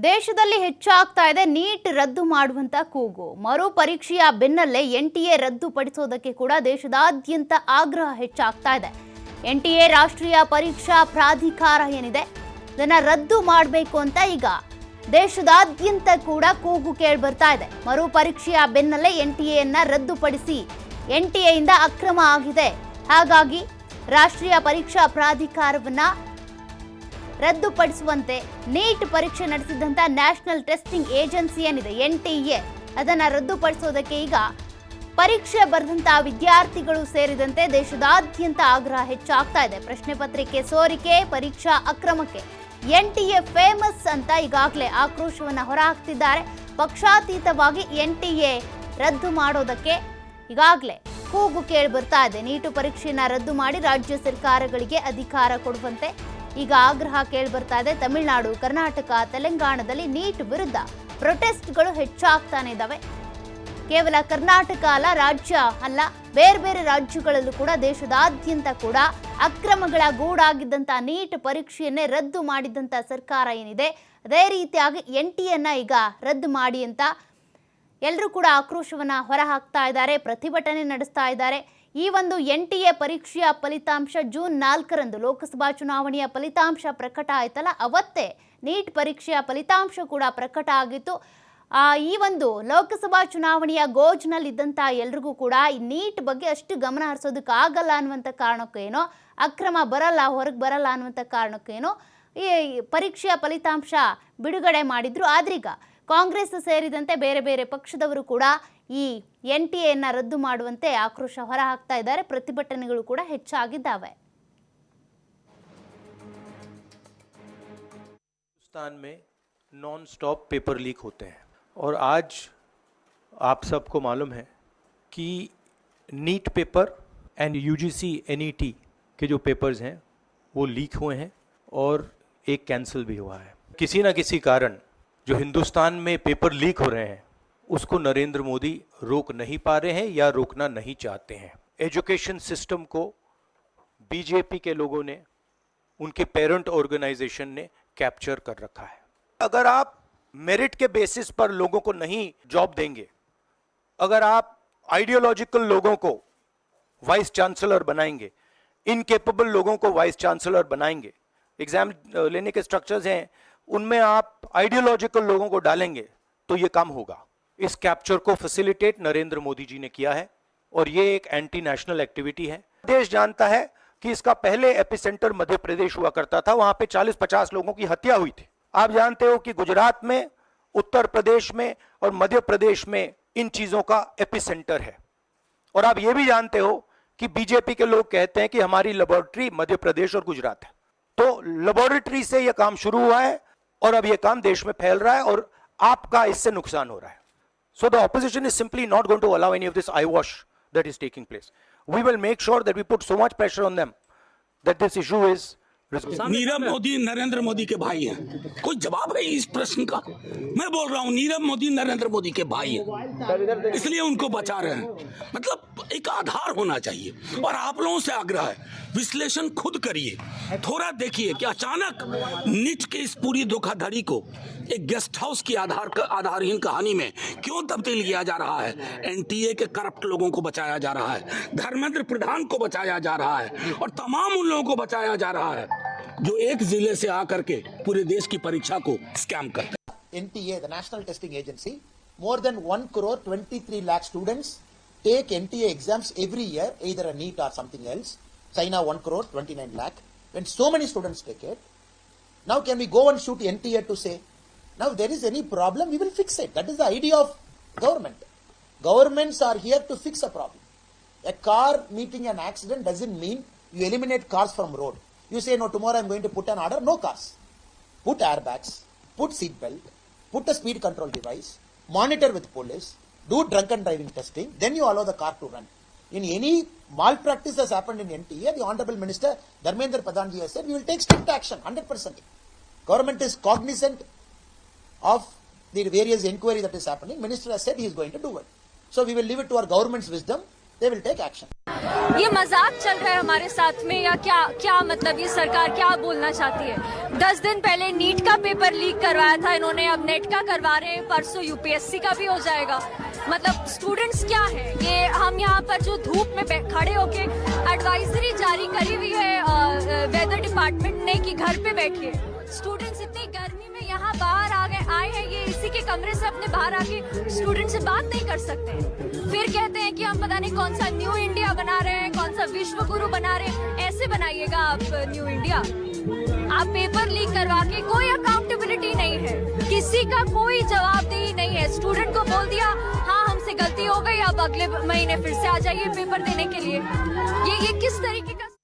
ದೇಶದಲ್ಲಿ ಹೆಚ್ಚಾಗ್ತಾ ಇದೆ ನೀಟ್ ರದ್ದು ಮಾಡುವಂತ ಕೂಗು. ಮರು ಪರೀಕ್ಷೆಯ ಬೆನ್ನಲ್ಲೇ ಎನ್ಟಿಎ ರದ್ದುಪಡಿಸೋದಕ್ಕೆ ಕೂಡ ದೇಶದಾದ್ಯಂತ ಆಗ್ರಹ ಹೆಚ್ಚಾಗ್ತಾ ಇದೆ. ಎನ್ಟಿಎ ರಾಷ್ಟ್ರೀಯ ಪರೀಕ್ಷಾ ಪ್ರಾಧಿಕಾರ ಏನಿದೆ ಇದನ್ನ ರದ್ದು ಮಾಡಬೇಕು ಅಂತ ಈಗ ದೇಶದಾದ್ಯಂತ ಕೂಡ ಕೂಗು ಕೇಳಿ ಬರ್ತಾ ಇದೆ. ಮರು ಪರೀಕ್ಷೆಯ ಬೆನ್ನಲ್ಲೇ ಎನ್ಟಿಎಯನ್ನ ರದ್ದುಪಡಿಸಿ, ಎನ್ಟಿಎಯಿಂದ ಅಕ್ರಮ ಆಗಿದೆ, ಹಾಗಾಗಿ ರಾಷ್ಟ್ರೀಯ ಪರೀಕ್ಷಾ ಪ್ರಾಧಿಕಾರವನ್ನ ರದ್ದುಪಡಿಸುವಂತೆ ನೀಟ್ ಪರೀಕ್ಷೆ ನಡೆಸಿದಂತ ನ್ಯಾಷನಲ್ ಟೆಸ್ಟಿಂಗ್ ಏಜೆನ್ಸಿ ಏನಿದೆ ಎನ್ಟಿಎ ಅದನ್ನ ರದ್ದುಪಡಿಸೋದಕ್ಕೆ ಈಗ ಪರೀಕ್ಷೆ ಬರೆದಂತಹ ವಿದ್ಯಾರ್ಥಿಗಳು ಸೇರಿದಂತೆ ದೇಶದಾದ್ಯಂತ ಆಗ್ರಹ ಹೆಚ್ಚಾಗ್ತಾ ಇದೆ. ಪ್ರಶ್ನೆ ಪತ್ರಿಕೆ ಸೋರಿಕೆ, ಪರೀಕ್ಷಾ ಅಕ್ರಮಕ್ಕೆ ಎನ್ಟಿಎ ಫೇಮಸ್ ಅಂತ ಈಗಾಗಲೇ ಆಕ್ರೋಶವನ್ನು ಹೊರಹಾಕ್ತಿದ್ದಾರೆ. ಪಕ್ಷಾತೀತವಾಗಿ ಎನ್ಟಿಎ ರದ್ದು ಮಾಡೋದಕ್ಕೆ ಈಗಾಗಲೇ ಕೂಗು ಕೇಳಿ ಬರ್ತಾ ಇದೆ. ನೀಟು ಪರೀಕ್ಷೆಯನ್ನು ರದ್ದು ಮಾಡಿ ರಾಜ್ಯ ಸರ್ಕಾರಗಳಿಗೆ ಅಧಿಕಾರ ಕೊಡುವಂತೆ ಈಗ ಆಗ್ರಹ ಕೇಳಿ ಬರ್ತಾ ಇದೆ. ತಮಿಳುನಾಡು, ಕರ್ನಾಟಕ, ತೆಲಂಗಾಣದಲ್ಲಿ ನೀಟ್ ವಿರುದ್ಧ ಪ್ರೊಟೆಸ್ಟ್ಗಳು ಹೆಚ್ಚಾಗ್ತಾನೆ ಇದ್ದಾವೆ. ಕೇವಲ ಕರ್ನಾಟಕ ಅಲ್ಲ, ರಾಜ್ಯ ಅಲ್ಲ, ಬೇರೆ ಬೇರೆ ರಾಜ್ಯಗಳಲ್ಲೂ ಕೂಡ ದೇಶದಾದ್ಯಂತ ಕೂಡ ಅಕ್ರಮಗಳ ಗೂಡಾಗಿದ್ದಂಥ ನೀಟ್ ಪರೀಕ್ಷೆಯನ್ನೇ ರದ್ದು ಮಾಡಿದಂಥ ಸರ್ಕಾರ ಏನಿದೆ, ಅದೇ ರೀತಿಯಾಗಿ ಎನ್ಟಿಎನ್ನ ಈಗ ರದ್ದು ಮಾಡಿ ಅಂತ ಎಲ್ಲರೂ ಕೂಡ ಆಕ್ರೋಶವನ್ನು ಹೊರಹಾಕ್ತಾ ಇದ್ದಾರೆ, ಪ್ರತಿಭಟನೆ ನಡೆಸ್ತಾ ಇದ್ದಾರೆ. ಈ ಒಂದು ಎನ್ಟಿಎ ಪರೀಕ್ಷೆಯ ಫಲಿತಾಂಶ ಜೂನ್ 4ರಂದು ಲೋಕಸಭಾ ಚುನಾವಣೆಯ ಫಲಿತಾಂಶ ಪ್ರಕಟ ಆಯ್ತಲ್ಲ, ಅವತ್ತೇ ನೀಟ್ ಪರೀಕ್ಷೆಯ ಫಲಿತಾಂಶ ಕೂಡ ಪ್ರಕಟ ಆಗಿತ್ತು. ಈ ಒಂದು ಲೋಕಸಭಾ ಚುನಾವಣೆಯ ಗೋಜ್ನಲ್ಲಿದ್ದಂಥ ಎಲ್ರಿಗೂ ಕೂಡ ಈ ನೀಟ್ ಬಗ್ಗೆ ಅಷ್ಟು ಗಮನ ಹರಿಸೋದಕ್ಕೆ ಆಗಲ್ಲ ಅನ್ನುವಂಥ ಕಾರಣಕ್ಕೇನೋ, ಅಕ್ರಮ ಬರಲ್ಲ, ಹೊರಗೆ ಬರಲ್ಲ ಅನ್ನುವಂಥ ಕಾರಣಕ್ಕೇನೋ ಈ ಪರೀಕ್ಷೆಯ ಫಲಿತಾಂಶ ಬಿಡುಗಡೆ ಮಾಡಿದ್ರು. ಆದ್ರೀಗ ಕಾಂಗ್ರೆಸ್ ಸೇರಿದಂತೆ ಬೇರೆ ಬೇರೆ ಪಕ್ಷದವರು ಕೂಡ ಈ ಎನ್ಟಿಎಯನ್ನ ರದ್ದು ಮಾಡುವಂತೆ ಆಕ್ರೋಶ ಹೊರಹಾಕ್ತಾ ಇದ್ದಾರೆ. ಪ್ರತಿಭಟನೆಗಳು ಕೂಡ ಹೆಚ್ಚಾಗಿದ್ದಾವೆ. हिंदुस्तान में नॉन स्टॉप पेपर लीक होते हैं और आज आप सबको मालूम है कि NEET paper and UGC NET के जो पेपर्स हैं वो लीक हुए हैं और एक कैंसिल भी हुआ है. किसी ना किसी कारण जो हिंदुस्तान में पेपर लीक हो रहे हैं उसको नरेंद्र मोदी रोक नहीं पा रहे हैं या रोकना नहीं चाहते हैं. एजुकेशन सिस्टम को बीजेपी के लोगों ने, उनके पेरेंट ऑर्गेनाइजेशन ने कैप्चर कर रखा है. अगर आप मेरिट के बेसिस पर लोगों को नहीं जॉब देंगे, अगर आप आइडियोलॉजिकल लोगों को वाइस चांसलर बनाएंगे, इनकेपेबल लोगों को वाइस चांसलर बनाएंगे, एग्जाम लेने के स्ट्रक्चर्स हैं उनमें आप आइडियोलॉजिकल लोगों को डालेंगे तो ये काम होगा. इस कैप्चर को फैसिलिटेट नरेंद्र मोदी जी ने किया है और ये एक एंटी नेशनल एक्टिविटी है. देश जानता है कि इसका पहले एपिसेंटर मध्य प्रदेश हुआ करता था, वहां पे 40-50 लोगों की हत्या हुई थी. आप जानते हो कि गुजरात में, उत्तर प्रदेश में और मध्य प्रदेश में इन चीजों का एपिसेंटर है. और आप ये भी जानते हो कि बीजेपी के लोग कहते हैं कि हमारी लेबोरेटरी मध्य प्रदेश और गुजरात है. तो लेबोरेटरी से यह काम शुरू हुआ है और अब यह काम देश में फैल रहा है और आपका इससे नुकसान हो रहा है. So the opposition is simply not going to allow any of this eyewash that is taking place. We will make sure that we put so much pressure on them that this issue is resolved. Nirav Modi Narendra Modi के भाई हैं. कोई जवाब है इस प्रश्न का? मैं बोल रहा हूँ नीरव मोदी नरेंद्र मोदी के भाई हैं, इसलिए उनको बचा रहे हैं. मतलब एक आधार होना चाहिए. और आप लोगों से आग्रह है, विश्लेषण खुद करिए, थोड़ा देखिए कि अचानक नीट की इस पूरी धोखाधड़ी को एक गेस्ट हाउस की आधारहीन कहानी में क्यों तब्दील किया जा रहा है. एनटीए के करप्ट लोगों को बचाया जा रहा है, धर्मेंद्र प्रधान को बचाया जा रहा है और तमाम उन लोगों को बचाया जा रहा है जो एक जिले से आकर के पूरे देश की परीक्षा को स्कैम करते हैं. NTA, the National Testing Agency, more than 1,23 lakh students take NTA exams every year, either a NEET or something else. China 1,29 lakh. When so many students take it, now can we go and shoot NTA to say, now if there is any problem, we will fix it. That is the idea of government. Governments are here to fix a problem. A car meeting an accident doesn't mean you eliminate cars from road. You say, no, tomorrow I'm going to put an order, no cars. Put airbags, put seat belt, put a speed control device, monitor with police, do drunken driving testing, then you allow the car to run. In any malpractice has happened in NTA, the Honorable Minister Dharmendra Pradhan ji has said, we will take strict action, 100%. Government is cognizant of the various inquiry that is happening. Minister has said he is going to do it. So we will leave it to our government's wisdom they will take action. ये मजाक चल रहा है हमारे साथ में या क्या मतलब ये सरकार क्या बोलना चाहती है? 10 दिन पहले नीट का पेपर लीक करवाया था इन्होंने, अब नेट का करवा रहे हैं, परसों यूपीएससी का भी हो जाएगा। मतलब स्टूडेंट्स क्या है ये, हम यहाँ पर जो धूप में खड़े होके एडवाइजरी जारी करी हुई है वेदर डिपार्टमेंट ने कि घर पे बैठिए। स्टूडेंट्स इतनी गर्मी में यहाँ बाहर आए हैं, ये इसी के कमरे से अपने बाहर आके स्टूडेंट से बात नहीं कर सकते। फिर कहते हैं कि हम पता नहीं कौन सा न्यू इंडिया बना रहे हैं, कौन सा विश्व गुरु बना रहे हैं। ऐसे बनाइएगा आप न्यू इंडिया? आप पेपर लीक करवा के कोई अकाउंटेबिलिटी नहीं है, किसी का कोई जवाबदेही नहीं है। स्टूडेंट को बोल दिया हाँ हमसे गलती हो गई, अब अगले महीने फिर से आ जाइए पेपर देने के लिए। ये किस तरीके का